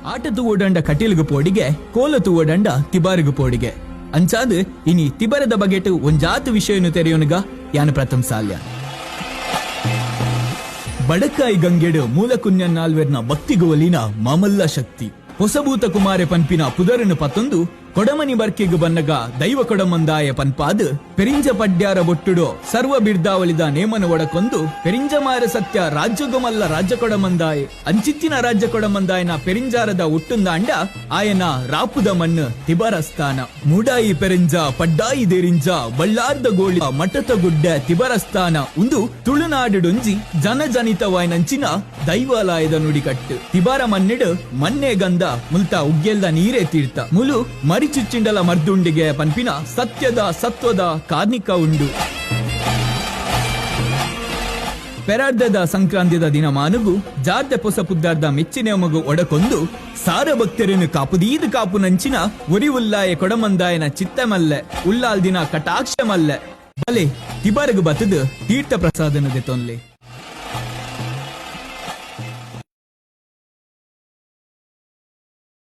ಆಟತು ಓಡಂಡ ಕಟೀಲ್ಗು ಪೋಡಿಗೆ ಕೋಲತು ಓಡಂಡ ತಿಬಾರಿಗು ಪೋಡಿಗೆ ಅಂಚಾದ್ ಇನಿ ತಿಬರದ ಬಗೆಟ್ ಒಂಜಾತು ವಿಷಯನು ತೆರೆಯೋನುಗ ಯಾನು ಪ್ರಥಮ ಸಾಲ್ಯ ಬಡಕಾಯಿ ಗಂಗೆಡು ಮೂಲ ಕುഞ്ഞನ್ನಾಲ್ವೆರ್ನ ಭಕ್ತಿಗು ಒಲಿನ ಮಾಮಲ್ಲ ಶಕ್ತಿ ಹೊಸಭೂತ ಕುಮಾರೆ ಪನ್ಪಿನ ಪುದರನು ಪತ್ತೊಂದು ಕೊಡಮನಿ ಬರ್ಕೆಗು ಬನ್ನಗ ದೈವ ಕೊಡಮಂದಾಯ ಪನ್ಪಾದ್ ಪೆರಿಂಜ ಪಡ್ಯಾರ ಬೊಟ್ಟುಡೋ ಸರ್ವ ಬಿರ್ದಾವಳಿದ ನೇಮನ ಒಡಕೊಂದು ಪೆರಿಂಜ ಮಾರ ಸತ್ಯ ರಾಜ್ಯಗೊಮಲ್ಲ ರಾಜ್ಯ ಕೊಡಮಂದಾಯ ಅಂಚಿತ್ತಿನ ರಾಜ್ಯ ಕೊಡಮಂದಾಯನ ಪೆರಿಂಜಾರದ ಉಟ್ಟುಂದ ಅಂಡ ಆಯನ ರಾಪುದ ಮಣ್ಣು ತಿಬರಸ್ಥಾನ ಮೂಡಾಯಿ ಪೆರಿಂಜ ಪಡ್ಡಾಯಿ ದೇರಿಂಜ ಬಳ್ಳಾರ್ದ ಗೋಳಿ ಮಠತ ಗುಡ್ಡ ತಿಬರಸ್ಥಾನ ಒಂದು ತುಳುನಾಡುಡೊಂಜಿ ಜನಜನಿತವಾಯ್ನಂಚಿನ ದೈವಾಲಯದ ನುಡಿಕಟ್ಟು ತಿಬಾರ ಮನ್ನೆಡು ಮನ್ನೆ ಗಂಧ ಮುಲ್ತ ಉಗ್ಗೆಲ್ದ ನೀರೇ ತೀರ್ಥ ಮುಲು ಮರಿಚುಚ್ಚಿಂಡಲ ಮರ್ದುಂಡಿಗೆ ಪನ್ಪಿನ ಸತ್ಯದ ಸತ್ವದ ಕಾರ್ನಿಕ ಉಂಡು ಪೆರಾರ್ದದ ಸಂಕ್ರಾಂತಿದ ದಿನ ಮಾನುಗು ಜಾರ್ದ ಪೊಸ ಪುದ್ದಾರ್ದ ಮೆಚ್ಚಿನ ಮಗು ಒಡಕೊಂದು ಸಾರ ಭಕ್ತರನ್ನು ಕಾಪುದೀದು ಕಾಪು ನಂಚಿನ ಉರಿ ಉಲ್ಲಾಯ ಕೊಡಮಂದಾಯನ ಚಿತ್ತಮಲ್ಲೆ ಉಲ್ಲಾಲ್ ದಿನ ಕಟಾಕ್ಷಮಲ್ಲೆ ಬಲೆ ತಿಬಾರಗು ಬತದು ತೀರ್ಥ ಪ್ರಸಾದನದೆ ತೊನ್ಲೆ